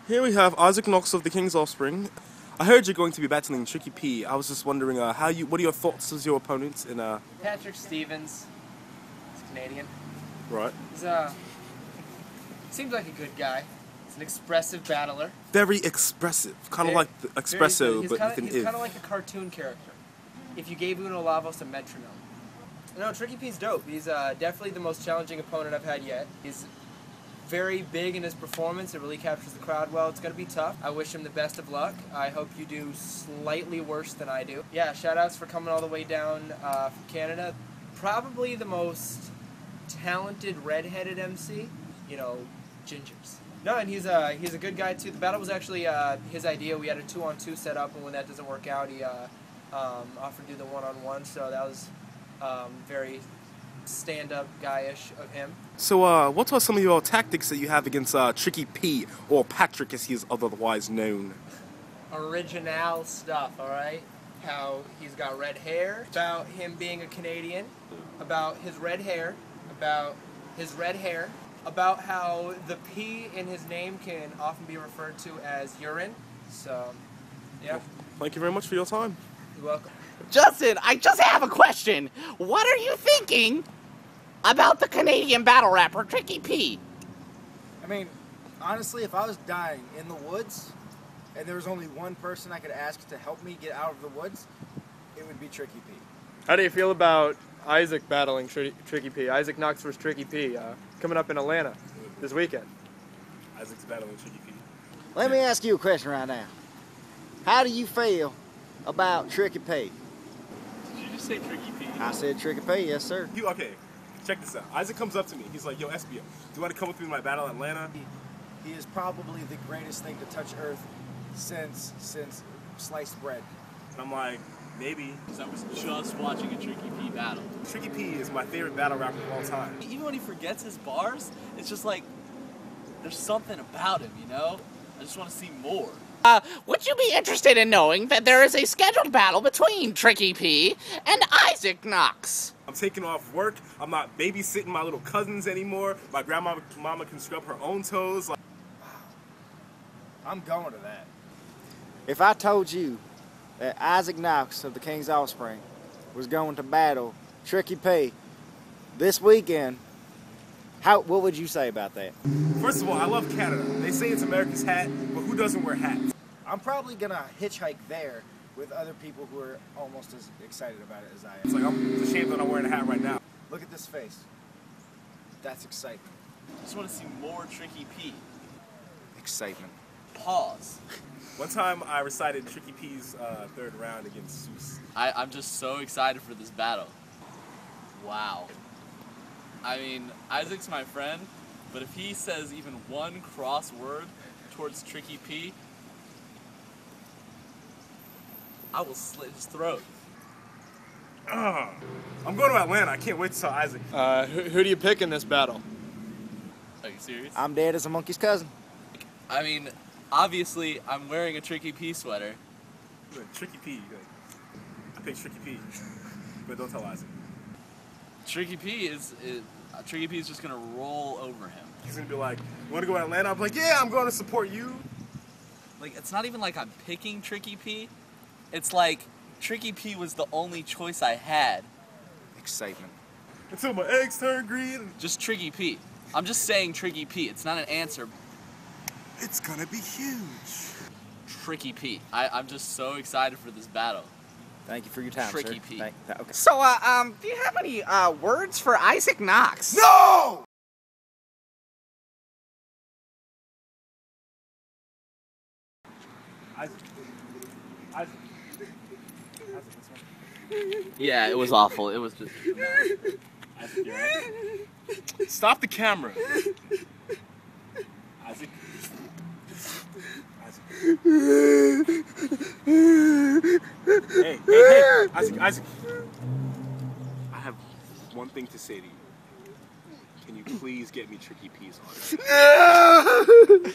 Here we have Isaac Knox of the King's Offspring. I heard you're going to be battling Tricky P. I was just wondering, what are your thoughts as your opponent in Patrick Stevens. He's Canadian. Right. He's seems like a good guy. He's an expressive battler. Very expressive, kind of like the espresso, but with an He's kind of like a cartoon character. If you gave Uno Lavos a metronome. No, Tricky P's dope. He's definitely the most challenging opponent I've had yet. He's very big in his performance. It really captures the crowd well. It's going to be tough. I wish him the best of luck. I hope you do slightly worse than I do. Yeah, shout-outs for coming all the way down from Canada. Probably the most talented redheaded MC, you know, gingers. No, and he's a good guy too. The battle was actually his idea. We had a 2-on-2 set up, and when that doesn't work out, he offered to do the 1-on-1. So that was very stand-up guy-ish of him. So, what are some of your tactics that you have against Tricky P, or Patrick as he is otherwise known? Original stuff, alright? How he's got red hair, about him being a Canadian, about his red hair, about how the P in his name can often be referred to as urine. So, yeah. Well, thank you very much for your time. You're welcome. Justin, I just have a question. What are you thinking about the Canadian battle rapper Tricky P? I mean, honestly, if I was dying in the woods and there was only one person I could ask to help me get out of the woods, it would be Tricky P. How do you feel about Isaac battling Tricky P? Isaac Knox vs. Tricky P coming up in Atlanta this weekend. Isaac's battling Tricky P. Let me ask you a question right now. How do you feel about Tricky P? Did you just say Tricky P? I said Tricky P, yes sir. Okay, check this out. Isaac comes up to me. He's like, yo, SBO, do you want to come with me in my battle in Atlanta? He is probably the greatest thing to touch Earth since sliced bread. And I'm like, maybe. Because I was just watching a Tricky P battle. Tricky P is my favorite battle rapper of all time. Even when he forgets his bars, it's just like, there's something about him, you know? I just want to see more. Would you be interested in knowing that there is a scheduled battle between Tricky P and Isaac Knox? I'm taking off work. I'm not babysitting my little cousins anymore. My mama can scrub her own toes. Like, I'm going to that. If I told you that Isaac Knox of the King's Offspring was going to battle Tricky P this weekend, what would you say about that? first of all, I love Canada. They say it's America's hat, but who doesn't wear hats? I'm probably going to hitchhike there with other people who are almost as excited about it as I am. It's like, I'm ashamed that I'm wearing a hat right now. Look at this face. That's excitement. I just want to see more Tricky P. Excitement. Pause. One time I recited Tricky P's third round against Seuss. I'm just so excited for this battle. Wow. I mean, Isaac's my friend, but if he says even one cross word towards Tricky P, I will slit his throat. I'm going to Atlanta. I can't wait to tell Isaac. Who do you pick in this battle? Are you serious? I'm dead as a monkey's cousin. I mean, obviously, I'm wearing a Tricky P sweater. Tricky P. I picked Tricky P. But don't tell Isaac. Tricky P is just gonna roll over him. He's gonna be like, you wanna go to Atlanta? I'm like, yeah, I'm going to support you. Like, it's not even like I'm picking Tricky P. It's like Tricky P was the only choice I had. Excitement. Until my eggs turn green. Just Tricky P. I'm just saying Tricky P. It's not an answer. It's gonna be huge. Tricky P. I'm just so excited for this battle. Thank you for your time, Tricky sir. P. Okay. So, do you have any words for Isaac Knox? No! Isaac, Yeah, it was awful. It was just... Isaac, you're right. Stop the camera. Isaac. Hey, Isaac. I have one thing to say to you. Can you please get me Tricky P's on it?